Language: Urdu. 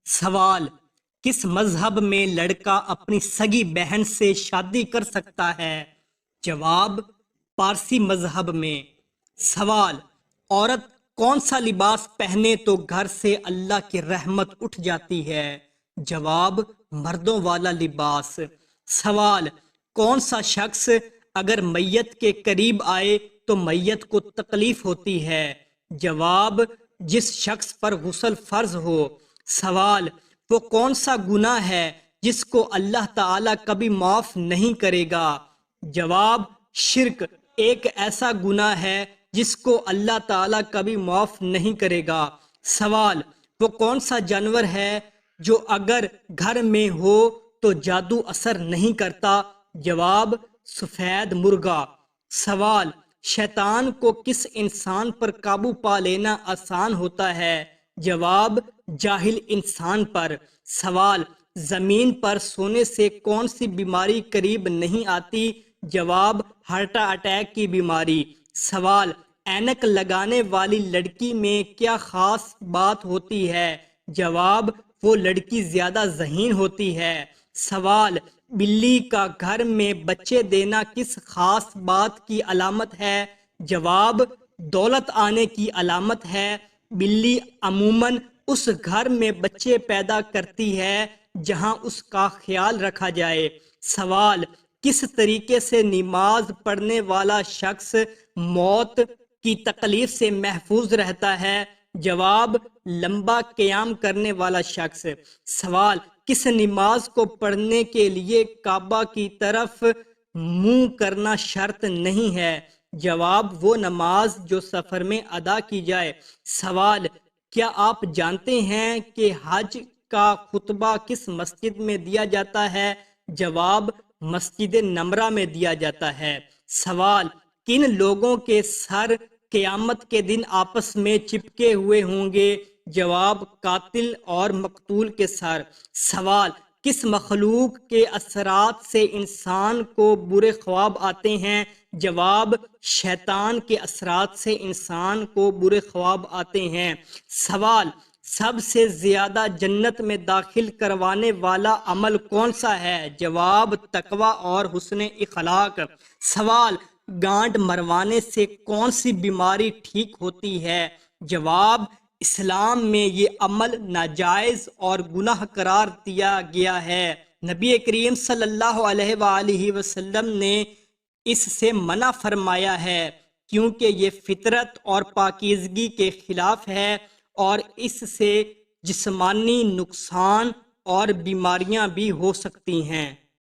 سوال: کس مذہب میں لڑکا اپنی سگی بہن سے شادی کر سکتا ہے؟ جواب: پارسی مذہب میں۔ سوال: عورت کون سا لباس پہنے تو گھر سے اللہ کی رحمت اٹھ جاتی ہے؟ جواب: مردوں والا لباس۔ سوال: کون سا شخص اگر میت کے قریب آئے تو میت کو تکلیف ہوتی ہے؟ جواب: جس شخص پر غسل فرض ہو۔ سوال: وہ کون سا گناہ ہے جس کو اللہ تعالیٰ کبھی معاف نہیں کرے گا؟ جواب: شرک ایک ایسا گناہ ہے جس کو اللہ تعالیٰ کبھی معاف نہیں کرے گا۔ سوال: وہ کون سا جانور ہے جو اگر گھر میں ہو تو جادو اثر نہیں کرتا؟ جواب: سفید مرغا۔ سوال: شیطان کو کس انسان پر قابو پا لینا آسان ہوتا ہے؟ جواب: جاہل انسان پر۔ سوال: زمین پر سونے سے کون سی بیماری قریب نہیں آتی؟ جواب: ہارٹ اٹیک کی بیماری۔ سوال: اینک لگانے والی لڑکی میں کیا خاص بات ہوتی ہے؟ جواب: وہ لڑکی زیادہ ذہین ہوتی ہے۔ سوال: بلی کا گھر میں بچے دینا کس خاص بات کی علامت ہے؟ جواب: دولت آنے کی علامت ہے۔ بلی عموماً اس گھر میں بچے پیدا کرتی ہے جہاں اس کا خیال رکھا جائے۔ سوال: کس طریقے سے نماز پڑھنے والا شخص موت کی تکلیف سے محفوظ رہتا ہے؟ جواب: لمبا قیام کرنے والا شخص۔ سوال: کس نماز کو پڑھنے کے لیے کعبہ کی طرف منہ کرنا شرط نہیں ہے؟ جواب: وہ نماز جو سفر میں ادا کی جائے۔ سوال: کیا آپ جانتے ہیں کہ حج کا خطبہ کس مسجد میں دیا جاتا ہے؟ جواب: مسجد نمرہ میں دیا جاتا ہے۔ سوال: کن لوگوں کے سر قیامت کے دن آپس میں چپکے ہوئے ہوں گے؟ جواب: قاتل اور مقتول کے سر۔ سوال: کس مخلوق کے اثرات سے انسان کو برے خواب آتے ہیں؟ جواب: شیطان کے اثرات سے انسان کو برے خواب آتے ہیں۔ سوال: سب سے زیادہ جنت میں داخل کروانے والا عمل کون سا ہے؟ جواب: تقوی اور حسن اخلاق۔ سوال: گانٹ مروانے سے کون سی بیماری ٹھیک ہوتی ہے؟ جواب: اسلام میں یہ عمل ناجائز اور گناہ قرار دیا گیا ہے۔ نبی کریم صلی اللہ علیہ وآلہ وسلم نے اس سے منع فرمایا ہے کیونکہ یہ فطرت اور پاکیزگی کے خلاف ہے اور اس سے جسمانی نقصان اور بیماریاں بھی ہو سکتی ہیں۔